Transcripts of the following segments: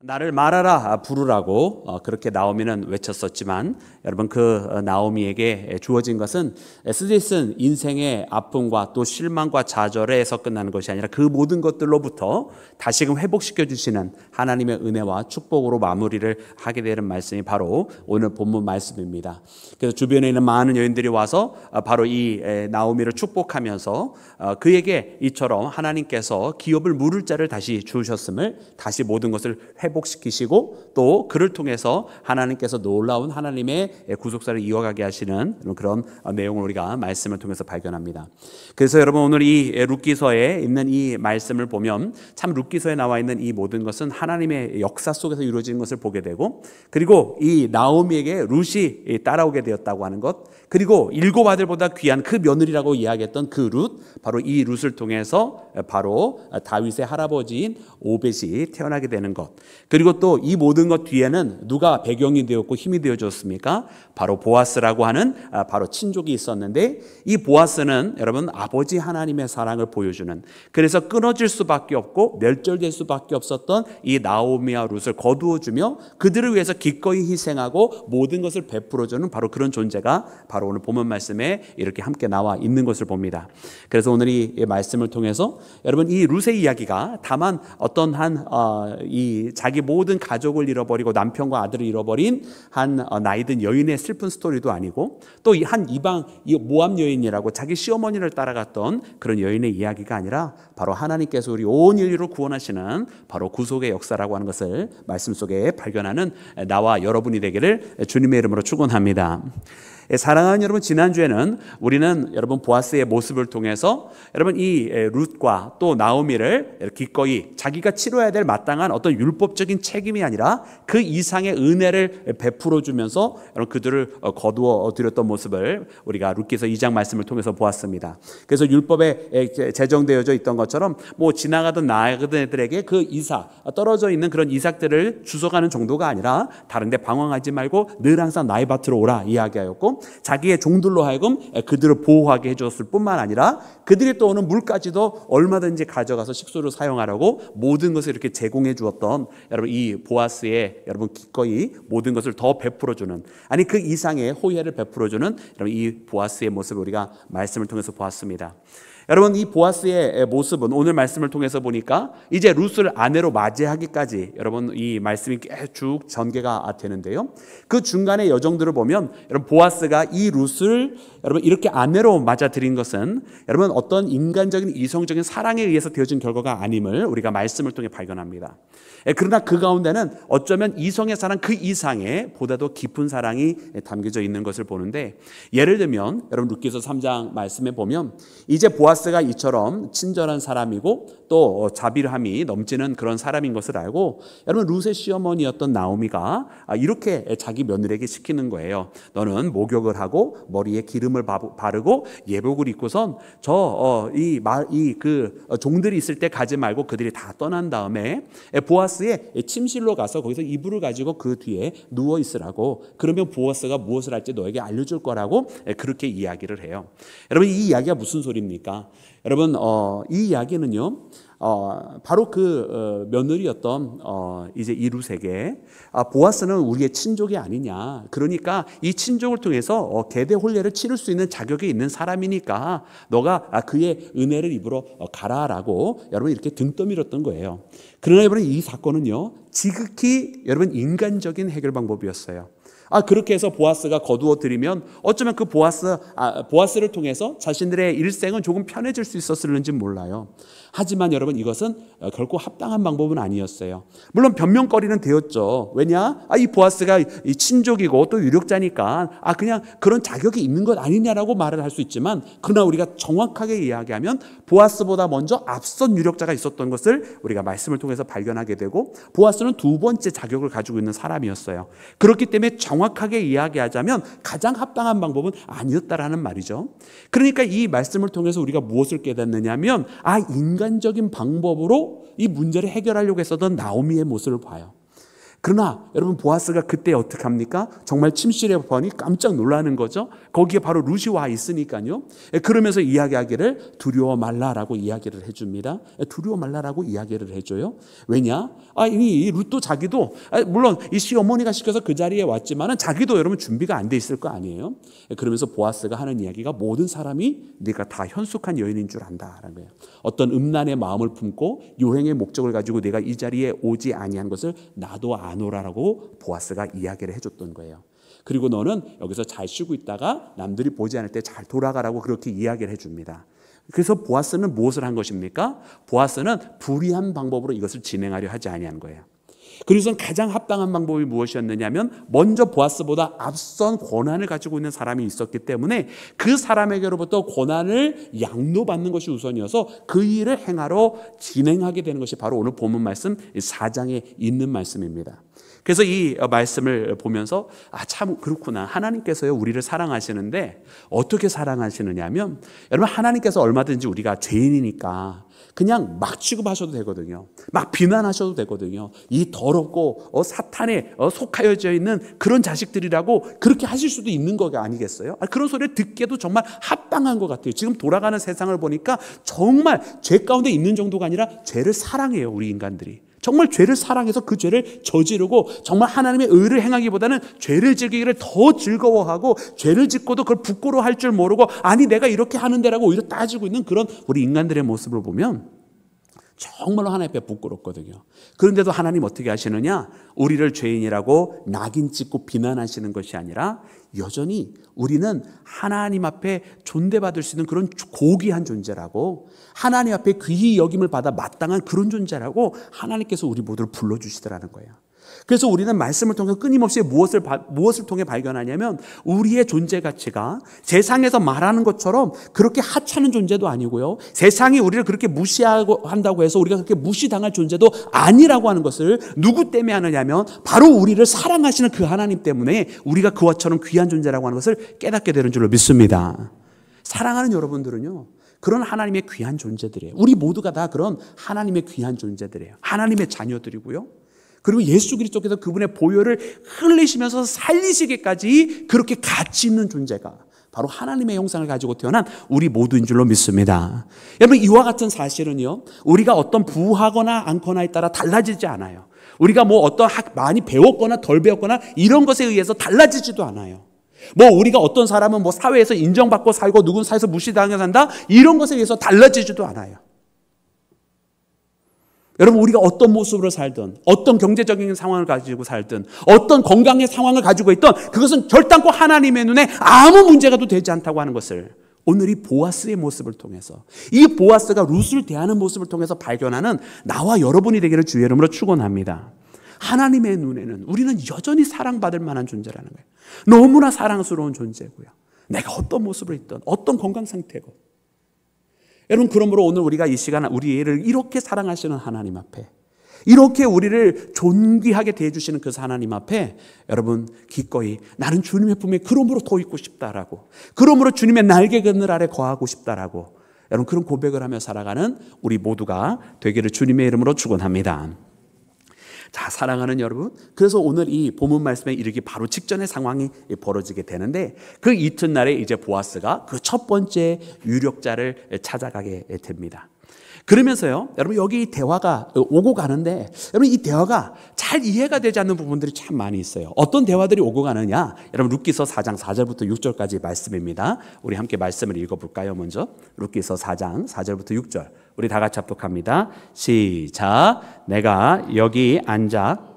나를 말하라 부르라고 그렇게 나오미는 외쳤었지만 여러분 그 나오미에게 주어진 것은 쓰디쓴 인생의 아픔과 또 실망과 좌절에서 끝나는 것이 아니라 그 모든 것들로부터 다시금 회복시켜 주시는 하나님의 은혜와 축복으로 마무리를 하게 되는 말씀이 바로 오늘 본문 말씀입니다. 그래서 주변에 있는 많은 여인들이 와서 바로 이 나오미를 축복하면서 그에게 이처럼 하나님께서 기업을 물을 자를 다시 주셨음을 다시 모든 것을 회복시키시고 또 그를 통해서 하나님께서 놀라운 하나님의 구속사를 이어가게 하시는 그런 내용을 우리가 말씀을 통해서 발견합니다. 그래서 여러분 오늘 이 룻기서에 있는 이 말씀을 보면 참 룻기서에 나와 있는 이 모든 것은 하나님의 역사 속에서 이루어진 것을 보게 되고, 그리고 이 나오미에게 룻이 따라오게 되었다고 하는 것, 그리고 7 아들보다 귀한 그 며느리라고 이야기했던 그 룻, 바로 이 룻을 통해서 바로 다윗의 할아버지인 오벳이 태어나게 되는 것, 그리고 또 이 모든 것 뒤에는 누가 배경이 되었고 힘이 되어줬습니까? 바로 보아스라고 하는 바로 친족이 있었는데, 이 보아스는 여러분 아버지 하나님의 사랑을 보여주는, 그래서 끊어질 수밖에 없고 멸절될 수밖에 없었던 이 나오미와 룻을 거두어주며 그들을 위해서 기꺼이 희생하고 모든 것을 베풀어주는 바로 그런 존재가 바로 오늘 본문 말씀에 이렇게 함께 나와 있는 것을 봅니다. 그래서 오늘 이 말씀을 통해서 여러분 이 룻의 이야기가 다만 어떤 이 자기 모든 가족을 잃어버리고 남편과 아들을 잃어버린 한 나이든 여인의 슬픈 스토리도 아니고, 또 한 이방 모압 여인이라고 자기 시어머니를 따라갔던 그런 여인의 이야기가 아니라 바로 하나님께서 우리 온 인류를 구원하시는 바로 구속의 역사라고 하는 것을 말씀 속에 발견하는 나와 여러분이 되기를 주님의 이름으로 축원합니다. 사랑하는 여러분, 지난주에는 우리는 여러분 보아스의 모습을 통해서 여러분 이 룻과 또 나오미를 기꺼이 자기가 치러야 될 마땅한 어떤 율법적인 책임이 아니라 그 이상의 은혜를 베풀어 주면서 여러분 그들을 거두어 드렸던 모습을 우리가 룻기서 2장 말씀을 통해서 보았습니다. 그래서 율법에 제정되어져 있던 것처럼 뭐 지나가던 나가던 애들에게 그 이삭, 떨어져 있는 그런 이삭들을 주워가는 정도가 아니라 다른 데 방황하지 말고 늘 항상 나의 밭으로 오라 이야기하였고, 자기의 종들로 하여금 그들을 보호하게 해줬을 뿐만 아니라 그들이 또 오는 물까지도 얼마든지 가져가서 식수로 사용하라고 모든 것을 이렇게 제공해 주었던 여러분 이 보아스의 여러분 기꺼이 모든 것을 더 베풀어 주는, 아니 그 이상의 호혜를 베풀어 주는 여러분 이 보아스의 모습을 우리가 말씀을 통해서 보았습니다. 여러분 이 보아스의 모습은 오늘 말씀을 통해서 보니까 이제 룻을 아내로 맞이하기까지 여러분 이 말씀이 쭉 전개가 되는데요, 그 중간의 여정들을 보면 여러분 보아스가 이 룻을 여러분 이렇게 아내로 맞아들인 것은 여러분 어떤 인간적인 이성적인 사랑에 의해서 되어진 결과가 아님을 우리가 말씀을 통해 발견합니다. 그러나 그 가운데는 어쩌면 이성의 사랑 그 이상의 보다도 깊은 사랑이 담겨져 있는 것을 보는데, 예를 들면 여러분 룻기서 3장 말씀에 보면 이제 보아스가 이처럼 친절한 사람이고 또 자비함이 넘치는 그런 사람인 것을 알고 여러분 룻의 시어머니였던 나오미가 이렇게 자기 며느리에게 시키는 거예요. 너는 목욕을 하고 머리에 기름을 바르고 예복을 입고선 그 종들이 있을 때 가지 말고 그들이 다 떠난 다음에 보아스의 침실로 가서 거기서 이불을 가지고 그 뒤에 누워 있으라고, 그러면 보아스가 무엇을 할지 너에게 알려줄 거라고 그렇게 이야기를 해요. 여러분 이 이야기가 무슨 소리입니까? 여러분 이 이야기는요 바로 그 며느리였던 이제 이 룻에게 보아스는 우리의 친족이 아니냐, 그러니까 이 친족을 통해서 계대 혼례를 치를 수 있는 자격이 있는 사람이니까 너가 그의 은혜를 입으러 가라라고 여러분 이렇게 등 떠밀었던 거예요. 그러나 여러분 이 사건은요 지극히 여러분 인간적인 해결 방법이었어요. 그렇게 해서 보아스가 거두어 들이면 어쩌면 그 보아스를 통해서 자신들의 일생은 조금 편해질 수 있었을는지 몰라요. 하지만 여러분 이것은 결코 합당한 방법은 아니었어요. 물론 변명거리는 되었죠. 왜냐? 이 보아스가 이 친족이고 또 유력자니까 그냥 그런 자격이 있는 것 아니냐라고 말을 할 수 있지만, 그러나 우리가 정확하게 이야기하면 보아스보다 먼저 앞선 유력자가 있었던 것을 우리가 말씀을 통해서 발견하게 되고, 보아스는 2번째 자격을 가지고 있는 사람이었어요. 그렇기 때문에 정확하게 이야기하자면 가장 합당한 방법은 아니었다라는 말이죠. 그러니까 이 말씀을 통해서 우리가 무엇을 깨닫느냐면 인간적인 방법으로 이 문제를 해결하려고 했었던 나오미의 모습을 봐요. 그러나 여러분 보아스가 그때 어떻게 합니까? 정말 침실에 보니 깜짝 놀라는 거죠. 거기에 바로 룻이 와 있으니까요. 그러면서 이야기하기를 두려워 말라라고 이야기를 해줍니다. 두려워 말라라고 이야기를 해줘요. 왜냐? 이 룻도 자기도 물론 이 시어머니가 시켜서 그 자리에 왔지만은 자기도 여러분 준비가 안 돼 있을 거 아니에요. 그러면서 보아스가 하는 이야기가 모든 사람이 네가 다 현숙한 여인인 줄 안다라는 거예요. 어떤 음란의 마음을 품고 요행의 목적을 가지고 내가 이 자리에 오지 아니한 것을 나도 아노라라고 보아스가 이야기를 해줬던 거예요. 그리고 너는 여기서 잘 쉬고 있다가 남들이 보지 않을 때 잘 돌아가라고 그렇게 이야기를 해줍니다. 그래서 보아스는 무엇을 한 것입니까? 보아스는 불의한 방법으로 이것을 진행하려 하지 아니한 거예요. 그래서 가장 합당한 방법이 무엇이었느냐면 먼저 보아스보다 앞선 권한을 가지고 있는 사람이 있었기 때문에 그 사람에게로부터 권한을 양도받는 것이 우선이어서 그 일을 행하러 진행하게 되는 것이 바로 오늘 본문 말씀 4장에 있는 말씀입니다. 그래서 이 말씀을 보면서 참 그렇구나. 하나님께서요 우리를 사랑하시는데 어떻게 사랑하시느냐면 여러분 하나님께서 얼마든지 우리가 죄인이니까 그냥 막 취급하셔도 되거든요. 막 비난하셔도 되거든요. 이 더럽고 사탄에 속하여져 있는 그런 자식들이라고 그렇게 하실 수도 있는 거 아니겠어요? 그런 소리를 듣기에도 정말 합당한 것 같아요. 지금 돌아가는 세상을 보니까 정말 죄 가운데 있는 정도가 아니라 죄를 사랑해요. 우리 인간들이. 정말 죄를 사랑해서 그 죄를 저지르고 정말 하나님의 의를 행하기보다는 죄를 지기를 더 즐거워하고 죄를 짓고도 그걸 부끄러워할 줄 모르고 아니 내가 이렇게 하는데라고 오히려 따지고 있는 그런 우리 인간들의 모습을 보면 정말로 하나님 앞에 부끄럽거든요. 그런데도 하나님 어떻게 하시느냐? 우리를 죄인이라고 낙인 찍고 비난하시는 것이 아니라 여전히 우리는 하나님 앞에 존대받을 수 있는 그런 고귀한 존재라고 하나님 앞에 귀히 여김을 받아 마땅한 그런 존재라고 하나님께서 우리 모두를 불러주시더라는 거예요. 그래서 우리는 말씀을 통해 끊임없이 무엇을 통해 발견하냐면 우리의 존재 가치가 세상에서 말하는 것처럼 그렇게 하찮은 존재도 아니고요. 세상이 우리를 그렇게 무시하고 한다고 해서 우리가 그렇게 무시당할 존재도 아니라고 하는 것을 누구 때문에 하느냐면 바로 우리를 사랑하시는 그 하나님 때문에 우리가 그와처럼 귀한 존재라고 하는 것을 깨닫게 되는 줄로 믿습니다. 사랑하는 여러분들은요. 그런 하나님의 귀한 존재들이에요. 우리 모두가 다 그런 하나님의 귀한 존재들이에요. 하나님의 자녀들이고요. 그리고 예수 그리스도께서 그분의 보혈을 흘리시면서 살리시기까지 그렇게 가치 있는 존재가 바로 하나님의 형상을 가지고 태어난 우리 모두인 줄로 믿습니다. 여러분 이와 같은 사실은요. 우리가 어떤 부하거나 않거나에 따라 달라지지 않아요. 우리가 뭐 어떤 많이 배웠거나 덜 배웠거나 이런 것에 의해서 달라지지도 않아요. 뭐 우리가 어떤 사람은 뭐 사회에서 인정받고 살고 누군 사회에서 무시당해서 산다 이런 것에 의해서 달라지지도 않아요. 여러분 우리가 어떤 모습으로 살든 어떤 경제적인 상황을 가지고 살든 어떤 건강의 상황을 가지고 있든 그것은 결단코 하나님의 눈에 아무 문제가 되지 않다고 하는 것을 오늘 이 보아스의 모습을 통해서 이 보아스가 룻을 대하는 모습을 통해서 발견하는 나와 여러분이 되기를 주의 이름으로 축원합니다. 하나님의 눈에는 우리는 여전히 사랑받을 만한 존재라는 거예요. 너무나 사랑스러운 존재고요. 내가 어떤 모습을 있든 어떤 건강 상태고 여러분 그러므로 오늘 우리가 이 시간 우리를 이렇게 사랑하시는 하나님 앞에 이렇게 우리를 존귀하게 대해주시는 그 하나님 앞에 여러분 기꺼이 나는 주님의 품에 그러므로 더 있고 싶다라고 그러므로 주님의 날개 그늘 아래 거하고 싶다라고 여러분 그런 고백을 하며 살아가는 우리 모두가 되기를 주님의 이름으로 축원합니다. 자 사랑하는 여러분 그래서 오늘 이 본문 말씀에 이르기 바로 직전의 상황이 벌어지게 되는데 그 이튿날에 이제 보아스가 그 첫 번째 유력자를 찾아가게 됩니다. 그러면서요 여러분 여기 대화가 오고 가는데 여러분 이 대화가 잘 이해가 되지 않는 부분들이 참 많이 있어요. 어떤 대화들이 오고 가느냐 여러분 룻기서 4장 4절부터 6절까지 말씀입니다. 우리 함께 말씀을 읽어볼까요? 먼저 룻기서 4장 4절부터 6절 우리 다 같이 합독합니다. 시작. 내가 여기 앉아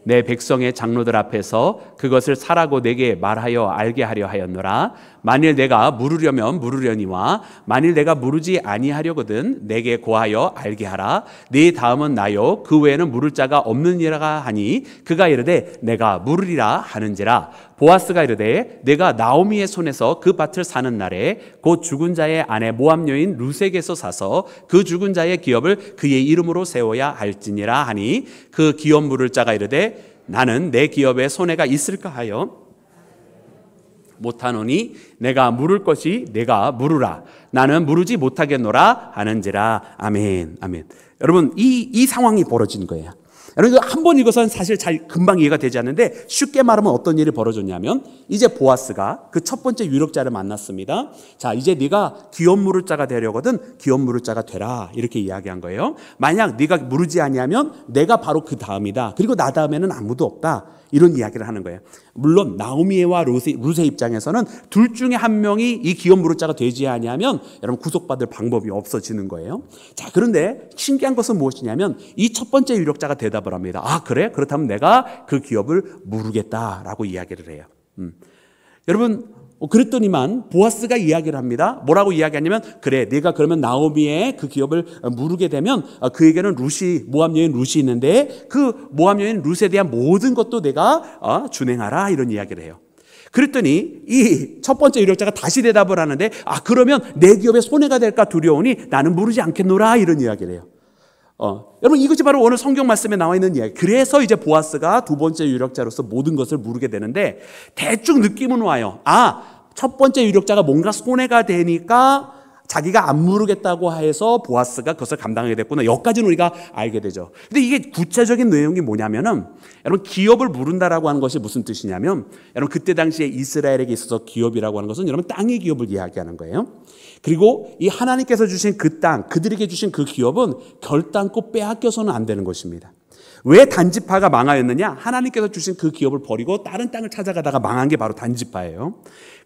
내 백성의 장로들 앞에서 그것을 사라고 내게 말하여 알게 하려 하였노라. 만일 내가 물으려면 물으려니와 만일 내가 물으지 아니하려거든 내게 고하여 알게 하라. 네 다음은 나요 그 외에는 물을 자가 없느니라 하니 그가 이르되 내가 물으리라 하는지라. 보아스가 이르되 내가 나오미의 손에서 그 밭을 사는 날에 곧 죽은 자의 아내 모압 여인 룻에게서 사서 그 죽은 자의 기업을 그의 이름으로 세워야 할지니라 하니 그 기업 물을 자가 이르되 나는 내 기업에 손해가 있을까 하여 못하노니 내가 물을 것이 내가 물으라. 나는 물으지 못하겠노라 하는지라. 아멘 아멘. 여러분 이 상황이 벌어진 거예요. 여러분 한 번 읽어서는 사실 잘 금방 이해가 되지 않는데 쉽게 말하면 어떤 일이 벌어졌냐면 이제 보아스가 그 첫 번째 유력자를 만났습니다. 자, 이제 네가 기업 물을 자가 되려거든 기업 물을 자가 되라 이렇게 이야기한 거예요. 만약 네가 무르지 아니하면 내가 바로 그 다음이다. 그리고 나 다음에는 아무도 없다. 이런 이야기를 하는 거예요. 물론 나오미와 룻의 입장에서는 둘 중에 한 명이 이 기업 물을 자가 되지 아니하면 여러분 구속받을 방법이 없어지는 거예요. 자, 그런데 신기한 것은 무엇이냐면 이 첫 번째 유력자가 대답을 합니다. 아, 그래? 그렇다면 내가 그 기업을 무르겠다라고 이야기를 해요. 여러분 그랬더니만 보아스가 이야기를 합니다. 뭐라고 이야기하냐면 그래 네가 그러면 나오미의 그 기업을 무르게 되면 그에게는 모압 여인 룻이 있는데 그 모압 여인 룻에 대한 모든 것도 내가 준행하라 이런 이야기를 해요. 그랬더니 이 첫 번째 유력자가 다시 대답을 하는데 아 그러면 내 기업에 손해가 될까 두려우니 나는 무르지 않겠노라 이런 이야기를 해요. 여러분 이것이 바로 오늘 성경 말씀에 나와 있는 이야기. 그래서 이제 보아스가 두 번째 유력자로서 모든 것을 무르게 되는데 대충 느낌은 와요. 첫 번째 유력자가 뭔가 손해가 되니까 자기가 안 무르겠다고 해서 보아스가 그것을 감당하게 됐구나. 여기까지는 우리가 알게 되죠. 근데 이게 구체적인 내용이 뭐냐면은 여러분 기업을 무른다라고 하는 것이 무슨 뜻이냐면 여러분 그때 당시에 이스라엘에게 있어서 기업이라고 하는 것은 여러분 땅의 기업을 이야기하는 거예요. 그리고 이 하나님께서 주신 그 땅, 그들에게 주신 그 기업은 결단코 빼앗겨서는 안 되는 것입니다. 왜 단지파가 망하였느냐? 하나님께서 주신 그 기업을 버리고 다른 땅을 찾아가다가 망한 게 바로 단지파예요.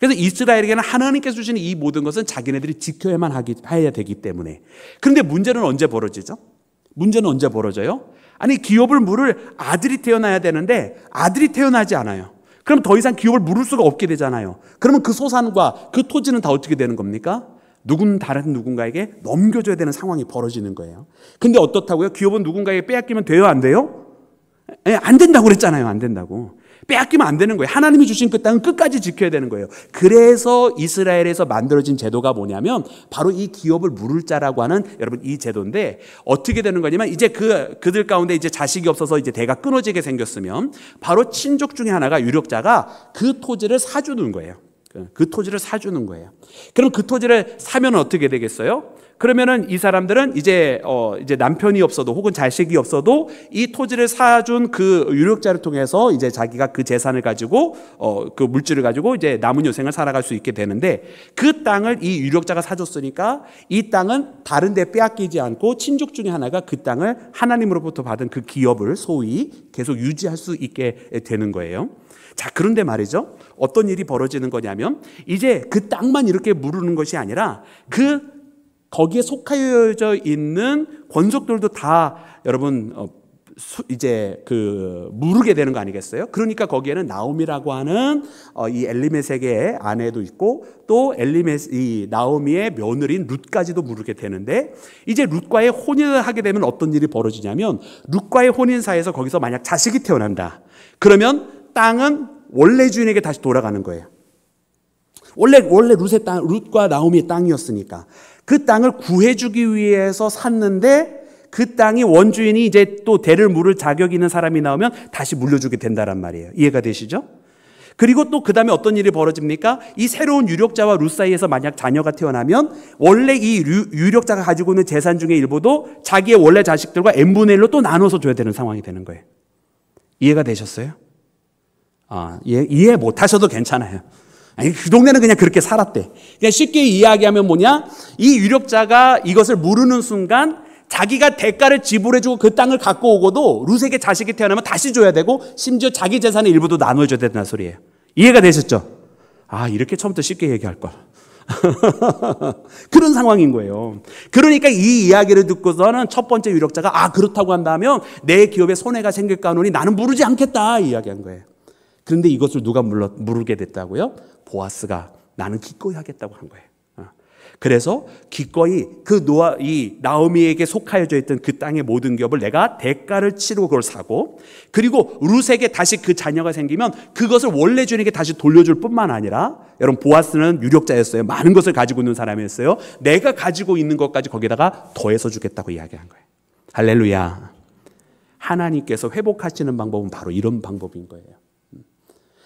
그래서 이스라엘에게는 하나님께서 주신 이 모든 것은 자기네들이 지켜야만 해야 되기 때문에. 그런데 문제는 언제 벌어지죠? 문제는 언제 벌어져요? 아니 기업을 물을 아들이 태어나야 되는데 아들이 태어나지 않아요. 그럼 더 이상 기업을 물을 수가 없게 되잖아요. 그러면 그 소산과 그 토지는 다 어떻게 되는 겁니까? 다른 누군가에게 넘겨줘야 되는 상황이 벌어지는 거예요. 근데 어떻다고요? 기업은 누군가에게 빼앗기면 돼요? 안 돼요? 안 된다고 그랬잖아요. 안 된다고. 빼앗기면 안 되는 거예요. 하나님이 주신 그 땅은 끝까지 지켜야 되는 거예요. 그래서 이스라엘에서 만들어진 제도가 뭐냐면 바로 이 기업을 물을 자라고 하는 여러분 이 제도인데 어떻게 되는 거냐면 이제 그들 가운데 이제 자식이 없어서 이제 대가 끊어지게 생겼으면 바로 친족 중에 하나가 유력자가 그 토지를 사주는 거예요. 그 토지를 사주는 거예요. 그럼 그 토지를 사면 어떻게 되겠어요? 그러면은 이 사람들은 이제 남편이 없어도 혹은 자식이 없어도 이 토지를 사준 그 유력자를 통해서 이제 자기가 그 재산을 가지고 그 물질을 가지고 이제 남은 여생을 살아갈 수 있게 되는데 그 땅을 이 유력자가 사줬으니까 이 땅은 다른 데 빼앗기지 않고 친족 중에 하나가 그 땅을 하나님으로부터 받은 그 기업을 소위 계속 유지할 수 있게 되는 거예요. 자, 그런데 말이죠. 어떤 일이 벌어지는 거냐면 이제 그 땅만 이렇게 무르는 것이 아니라 거기에 속하여져 있는 권속들도 다 여러분 이제 무르게 되는 거 아니겠어요? 그러니까 거기에는 나오미라고 하는 이 엘리메섹의 아내도 있고 또 이 나오미의 며느리인 룻까지도 무르게 되는데 이제 룻과의 혼인을 하게 되면 어떤 일이 벌어지냐면 룻과의 혼인사에서 거기서 만약 자식이 태어난다. 그러면 땅은 원래 주인에게 다시 돌아가는 거예요. 원래 룻과 나오미의 땅이었으니까 그 땅을 구해주기 위해서 샀는데 그 땅이 원주인이 이제 또 대를 물을 자격이 있는 사람이 나오면 다시 물려주게 된다란 말이에요. 이해가 되시죠? 그리고 또 그 다음에 어떤 일이 벌어집니까? 이 새로운 유력자와 룻 사이에서 만약 자녀가 태어나면 원래 이 유력자가 가지고 있는 재산 중의 일부도 자기의 원래 자식들과 n분의 1로 또 나눠서 줘야 되는 상황이 되는 거예요. 이해가 되셨어요? 이해 못 하셔도 괜찮아요. 아니, 그 동네는 그냥 그렇게 살았대. 그냥 쉽게 이야기하면 뭐냐? 이 유력자가 이것을 모르는 순간 자기가 대가를 지불해주고 그 땅을 갖고 오고도 룻에게 자식이 태어나면 다시 줘야 되고 심지어 자기 재산의 일부도 나눠줘야 된다는 소리예요. 이해가 되셨죠? 이렇게 처음부터 쉽게 얘기할 걸. 그런 상황인 거예요. 그러니까 이 이야기를 듣고서는 첫 번째 유력자가 그렇다고 한다면 내 기업에 손해가 생길까 하노니 나는 무르지 않겠다 이야기한 거예요. 그런데 이것을 누가 무르게 됐다고요? 보아스가 나는 기꺼이 하겠다고 한 거예요. 그래서 기꺼이 이 나오미에게 속하여져 있던 그 땅의 모든 기업을 내가 대가를 치르고 그걸 사고 그리고 룻에게 다시 그 자녀가 생기면 그것을 원래 주인에게 다시 돌려줄 뿐만 아니라 여러분 보아스는 유력자였어요. 많은 것을 가지고 있는 사람이었어요. 내가 가지고 있는 것까지 거기다가 더해서 주겠다고 이야기한 거예요. 할렐루야. 하나님께서 회복하시는 방법은 바로 이런 방법인 거예요.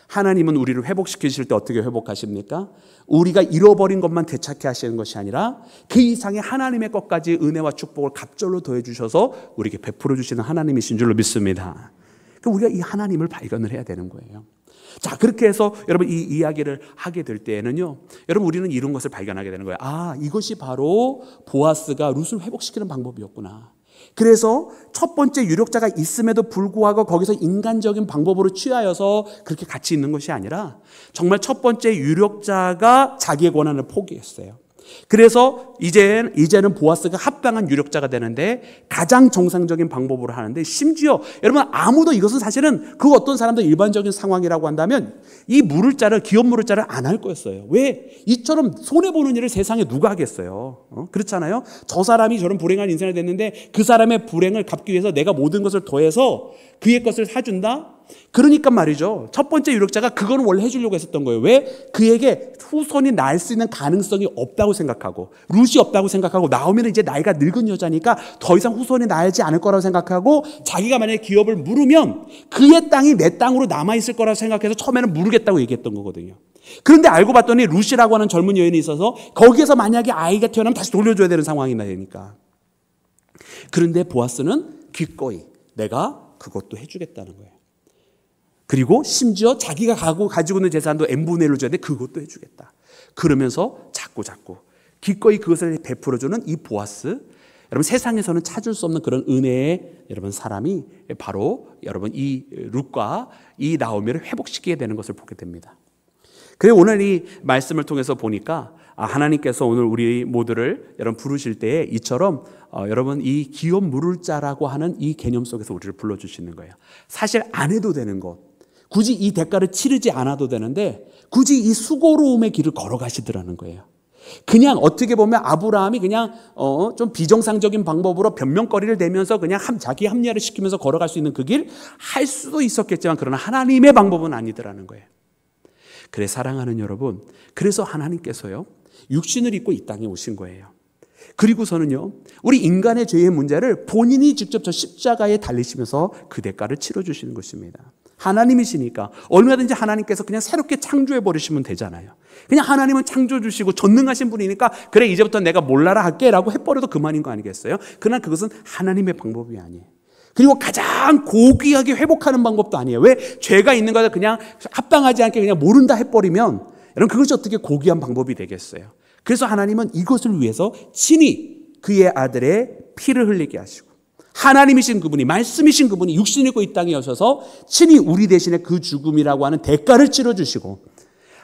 하나님은 우리를 회복시키실 때 어떻게 회복하십니까? 우리가 잃어버린 것만 되찾게 하시는 것이 아니라 그 이상의 하나님의 것까지 은혜와 축복을 갑절로 더해 주셔서 우리에게 베풀어 주시는 하나님이신 줄로 믿습니다. 그러니까 우리가 이 하나님을 발견을 해야 되는 거예요. 자, 그렇게 해서 여러분 이 이야기를 하게 될 때에는요, 여러분 우리는 이런 것을 발견하게 되는 거예요. 아, 이것이 바로 보아스가 룻을 회복시키는 방법이었구나. 그래서 첫 번째 유력자가 있음에도 불구하고 거기서 인간적인 방법으로 취하여서 그렇게 같이 있는 것이 아니라 정말 첫 번째 유력자가 자기의 권한을 포기했어요. 그래서 이제는 보아스가 합당한 유력자가 되는데 가장 정상적인 방법으로 하는데, 심지어 여러분 아무도 이것은 사실은 그 어떤 사람들 일반적인 상황이라고 한다면 이 물을 자를, 기업 물을 자를 안 할 거였어요. 왜? 이처럼 손해보는 일을 세상에 누가 하겠어요? 그렇잖아요. 저 사람이 저런 불행한 인생을 됐는데 그 사람의 불행을 갚기 위해서 내가 모든 것을 더해서 그의 것을 사준다? 그러니까 말이죠, 첫 번째 유력자가 그거는 원래 해주려고 했었던 거예요. 왜? 그에게 후손이 날 수 있는 가능성이 없다고 생각하고, 룻이 없다고 생각하고, 나오미는 이제 나이가 늙은 여자니까 더 이상 후손이 나지 않을 거라고 생각하고, 자기가 만약에 기업을 물으면 그의 땅이 내 땅으로 남아있을 거라고 생각해서 처음에는 물으겠다고 얘기했던 거거든요. 그런데 알고 봤더니 룻이라고 하는 젊은 여인이 있어서 거기에서 만약에 아이가 태어나면 다시 돌려줘야 되는 상황이 나니까. 그런데 보아스는 기꺼이 내가 그것도 해주겠다는 거예요. 그리고 심지어 자기가 가지고 있는 재산도 n분의 1로 줘야 돼. 그것도 해주겠다. 그러면서 자꾸 기꺼이 그것을 베풀어주는 이 보아스, 여러분 세상에서는 찾을 수 없는 그런 은혜의 여러분 사람이 바로 여러분 이 룻과 이 나오미를 회복시키게 되는 것을 보게 됩니다. 그래서 오늘 이 말씀을 통해서 보니까 하나님께서 오늘 우리 모두를 여러분 부르실 때에 이처럼 여러분 이 기업 물을 자라고 하는 이 개념 속에서 우리를 불러주시는 거예요. 사실 안 해도 되는 것, 굳이 이 대가를 치르지 않아도 되는데 굳이 이 수고로움의 길을 걸어가시더라는 거예요. 그냥 어떻게 보면 아브라함이 그냥 좀 비정상적인 방법으로 변명거리를 내면서 그냥 자기 합리화를 시키면서 걸어갈 수 있는 그 길 할 수도 있었겠지만, 그러나 하나님의 방법은 아니더라는 거예요. 그래 사랑하는 여러분, 그래서 하나님께서요 육신을 입고 이 땅에 오신 거예요. 그리고서는요 우리 인간의 죄의 문제를 본인이 직접 저 십자가에 달리시면서 그 대가를 치러주시는 것입니다. 하나님이시니까 얼마든지 하나님께서 그냥 새롭게 창조해 버리시면 되잖아요. 그냥 하나님은 창조 주시고 전능하신 분이니까 그래 이제부터 내가 몰라라 할게 라고 해버려도 그만인 거 아니겠어요? 그러나 그것은 하나님의 방법이 아니에요. 그리고 가장 고귀하게 회복하는 방법도 아니에요. 왜? 죄가 있는 것을 그냥 합당하지 않게 그냥 모른다 해버리면 여러분 그것이 어떻게 고귀한 방법이 되겠어요? 그래서 하나님은 이것을 위해서 친히 그의 아들의 피를 흘리게 하시고, 하나님이신 그분이, 말씀이신 그분이 육신을 입고 이 땅에 오셔서 친히 우리 대신에 그 죽음이라고 하는 대가를 치러주시고,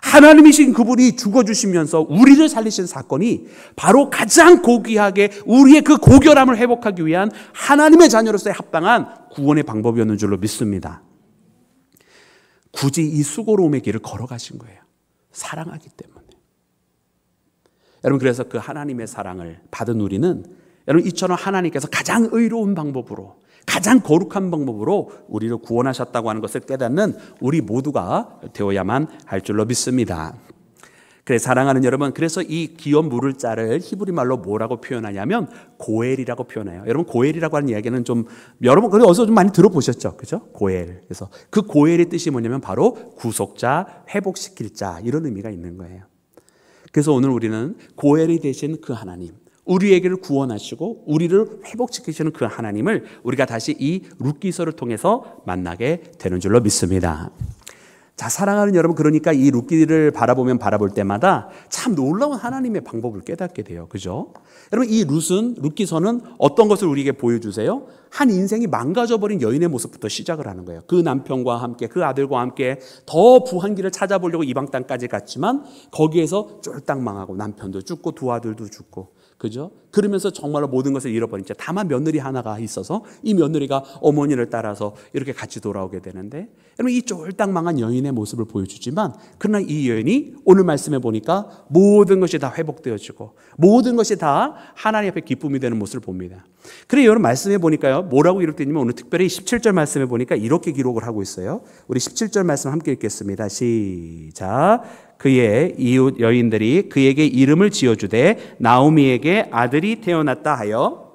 하나님이신 그분이 죽어주시면서 우리를 살리신 사건이 바로 가장 고귀하게 우리의 그 고결함을 회복하기 위한 하나님의 자녀로서의 합당한 구원의 방법이었는 줄로 믿습니다. 굳이 이 수고로움의 길을 걸어가신 거예요. 사랑하기 때문에. 여러분 그래서 그 하나님의 사랑을 받은 우리는 여러분 이처럼 하나님께서 가장 의로운 방법으로, 가장 거룩한 방법으로 우리를 구원하셨다고 하는 것을 깨닫는 우리 모두가 되어야만 할 줄로 믿습니다. 그래 사랑하는 여러분, 그래서 이 기업 물을 자를 히브리 말로 뭐라고 표현하냐면 고엘이라고 표현해요. 여러분 고엘이라고 하는 이야기는 좀 여러분 어디서 좀 많이 들어보셨죠, 그죠? 고엘. 그래서 그 고엘의 뜻이 뭐냐면 바로 구속자, 회복시킬 자, 이런 의미가 있는 거예요. 그래서 오늘 우리는 고엘이 되신 그 하나님, 우리에게를 구원하시고 우리를 회복시키시는 그 하나님을 우리가 다시 이 룻기서를 통해서 만나게 되는 줄로 믿습니다. 자, 사랑하는 여러분, 그러니까 이 룻기를 바라볼 때마다 참 놀라운 하나님의 방법을 깨닫게 돼요. 그죠? 여러분, 이 룻기서는 어떤 것을 우리에게 보여주세요? 한 인생이 망가져버린 여인의 모습부터 시작을 하는 거예요. 그 남편과 함께, 그 아들과 함께 더 부한 길을 찾아보려고 이방 땅까지 갔지만 거기에서 쫄딱 망하고 남편도 죽고 두 아들도 죽고, 그죠? 그러면서 정말로 모든 것을 잃어버린 채 다만 며느리 하나가 있어서 이 며느리가 어머니를 따라서 이렇게 같이 돌아오게 되는데, 여러분 이 쫄딱 망한 여인의 모습을 보여주지만, 그러나 이 여인이 오늘 말씀해 보니까 모든 것이 다 회복되어지고 모든 것이 다 하나님 앞에 기쁨이 되는 모습을 봅니다. 그래 여러분 말씀해 보니까요 뭐라고 기록되냐면, 오늘 특별히 17절 말씀해 보니까 이렇게 기록을 하고 있어요. 우리 17절 말씀 함께 읽겠습니다. 시작. 그의 이웃 여인들이 그에게 이름을 지어주되 나오미에게 아들이 태어났다 하여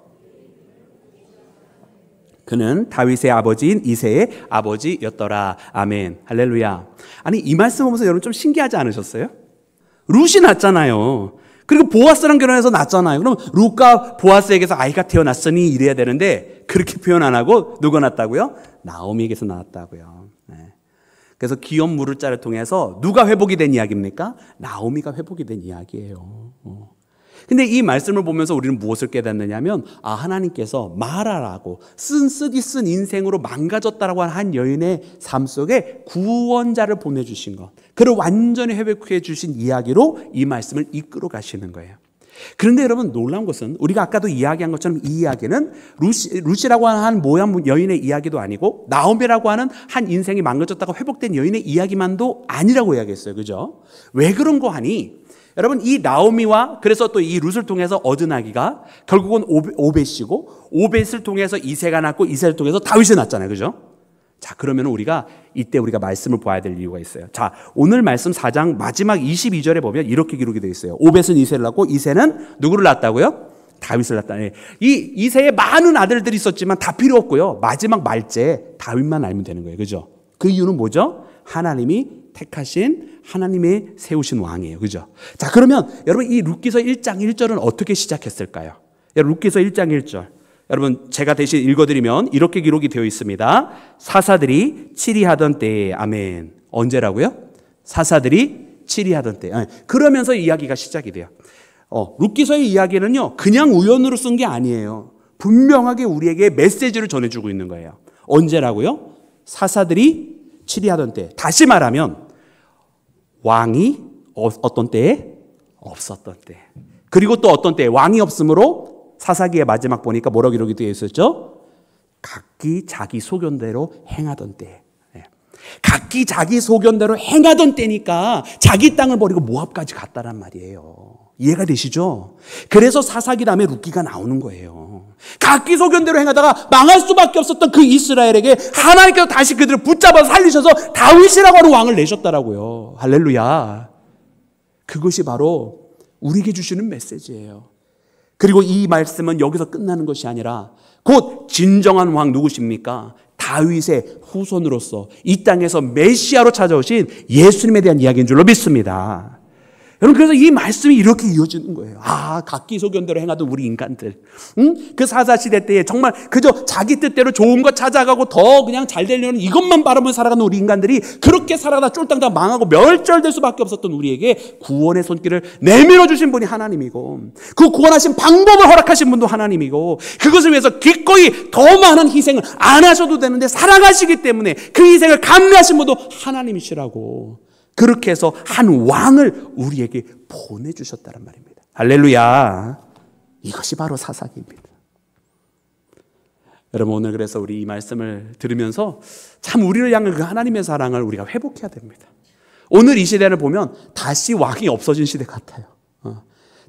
그는 다윗의 아버지인 이새의 아버지였더라. 아멘. 할렐루야. 아니, 이 말씀 보면서 여러분 좀 신기하지 않으셨어요? 룻이 낳잖아요. 그리고 보아스랑 결혼해서 낳잖아요. 그럼 룻과 보아스에게서 아이가 태어났으니 이래야 되는데 그렇게 표현 안 하고 누가 낳았다고요? 나오미에게서 낳았다고요. 네. 그래서 기업 물을 자를 통해서 누가 회복이 된 이야기입니까? 나오미가 회복이 된 이야기예요. 근데 이 말씀을 보면서 우리는 무엇을 깨닫느냐면, 하나님께서 마라라고 쓰디 쓴 인생으로 망가졌다라고 하는 한 여인의 삶 속에 구원자를 보내주신 것, 그를 완전히 회복해 주신 이야기로 이 말씀을 이끌어 가시는 거예요. 그런데 여러분, 놀라운 것은 우리가 아까도 이야기한 것처럼 이 이야기는 룻이라고 하는 한 모양 여인의 이야기도 아니고 나오미라고 하는 한 인생이 망가졌다가 회복된 여인의 이야기만도 아니라고 이야기했어요. 그죠? 왜 그런 거 하니? 여러분, 이 나오미와 그래서 또 이 룻을 통해서 얻은 아기가 결국은 오벳이고, 오벳을 통해서 이새가 낳고, 이새를 통해서 다윗이 낳잖아요. 그죠? 자, 그러면 우리가 말씀을 봐야 될 이유가 있어요. 자, 오늘 말씀 4장 마지막 22절에 보면 이렇게 기록이 되어 있어요. 오벳은 이새를 낳고, 이새는 누구를 낳았다고요? 다윗을 낳았다. 이 이새에 많은 아들들이 있었지만 다 필요 없고요. 마지막 말째 다윗만 알면 되는 거예요. 그죠? 그 이유는 뭐죠? 하나님이 택하신, 하나님의 세우신 왕이에요. 그죠? 자, 그러면 여러분, 이 룻기서 1장 1절은 어떻게 시작했을까요? 여러분, 룻기서 1장 1절. 여러분, 제가 대신 읽어드리면 이렇게 기록이 되어 있습니다. 사사들이 치리하던 때에. 아멘. 언제라고요? 사사들이 치리하던 때. 그러면서 이야기가 시작이 돼요. 룻기서의 이야기는요, 그냥 우연으로 쓴 게 아니에요. 분명하게 우리에게 메시지를 전해주고 있는 거예요. 언제라고요? 사사들이 치리하던 때. 다시 말하면 왕이 어떤 때에? 없었던 때. 그리고 또 어떤 때에? 왕이 없으므로 사사기의 마지막 보니까 뭐라고 기록이 되어 있었죠? 각기 자기 소견대로 행하던 때. 각기 자기 소견대로 행하던 때니까 자기 땅을 버리고 모압까지 갔다란 말이에요. 이해가 되시죠? 그래서 사사기 다음에 룻기가 나오는 거예요. 각기 소견대로 행하다가 망할 수밖에 없었던 그 이스라엘에게 하나님께서 다시 그들을 붙잡아 살리셔서 다윗이라고 하는 왕을 내셨다라고요. 할렐루야. 그것이 바로 우리에게 주시는 메시지예요. 그리고 이 말씀은 여기서 끝나는 것이 아니라 곧 진정한 왕 누구십니까? 다윗의 후손으로서 이 땅에서 메시아로 찾아오신 예수님에 대한 이야기인 줄로 믿습니다. 여러분, 그래서 이 말씀이 이렇게 이어지는 거예요. 각기 소견대로 행하던 우리 인간들. 그 사사시대 때에 정말 그저 자기 뜻대로 좋은 것 찾아가고 더 그냥 잘 되려는 이것만 바라보며 살아가는 우리 인간들이 그렇게 살아가다 쫄딱 다 망하고 멸절될 수밖에 없었던 우리에게 구원의 손길을 내밀어 주신 분이 하나님이고, 그 구원하신 방법을 허락하신 분도 하나님이고, 그것을 위해서 기꺼이 더 많은 희생을 안 하셔도 되는데 살아가시기 때문에 그 희생을 감내하신 분도 하나님이시라고, 그렇게 해서 한 왕을 우리에게 보내주셨다는 말입니다. 할렐루야. 이것이 바로 사사기입니다. 여러분, 오늘 그래서 우리 이 말씀을 들으면서 참 우리를 향한 그 하나님의 사랑을 우리가 회복해야 됩니다. 오늘 이 시대를 보면 다시 왕이 없어진 시대 같아요.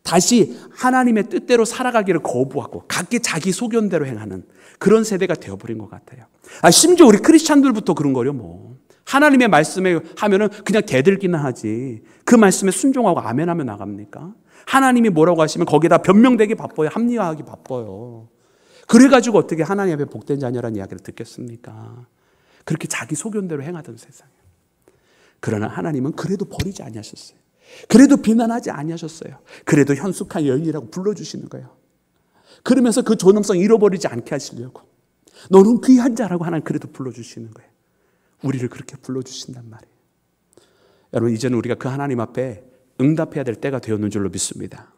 다시 하나님의 뜻대로 살아가기를 거부하고 각기 자기 소견대로 행하는 그런 세대가 되어버린 것 같아요. 심지어 우리 크리스찬들부터 그런 거요. 하나님의 말씀에 하면은 그냥 대들기는 하지, 그 말씀에 순종하고 아멘하며 나갑니까? 하나님이 뭐라고 하시면 거기에다 변명되기 바빠요. 합리화하기 바빠요. 그래가지고 어떻게 하나님 앞에 복된 자녀라는 이야기를 듣겠습니까? 그렇게 자기 소견대로 행하던 세상에. 그러나 하나님은 그래도 버리지 아니하셨어요. 그래도 비난하지 아니하셨어요. 그래도 현숙한 여인이라고 불러주시는 거예요. 그러면서 그 존엄성 잃어버리지 않게 하시려고 너는 귀한 자라고 하나님 그래도 불러주시는 거예요. 우리를 그렇게 불러주신단 말이에요. 여러분, 이제는 우리가 그 하나님 앞에 응답해야 될 때가 되었는 줄로 믿습니다.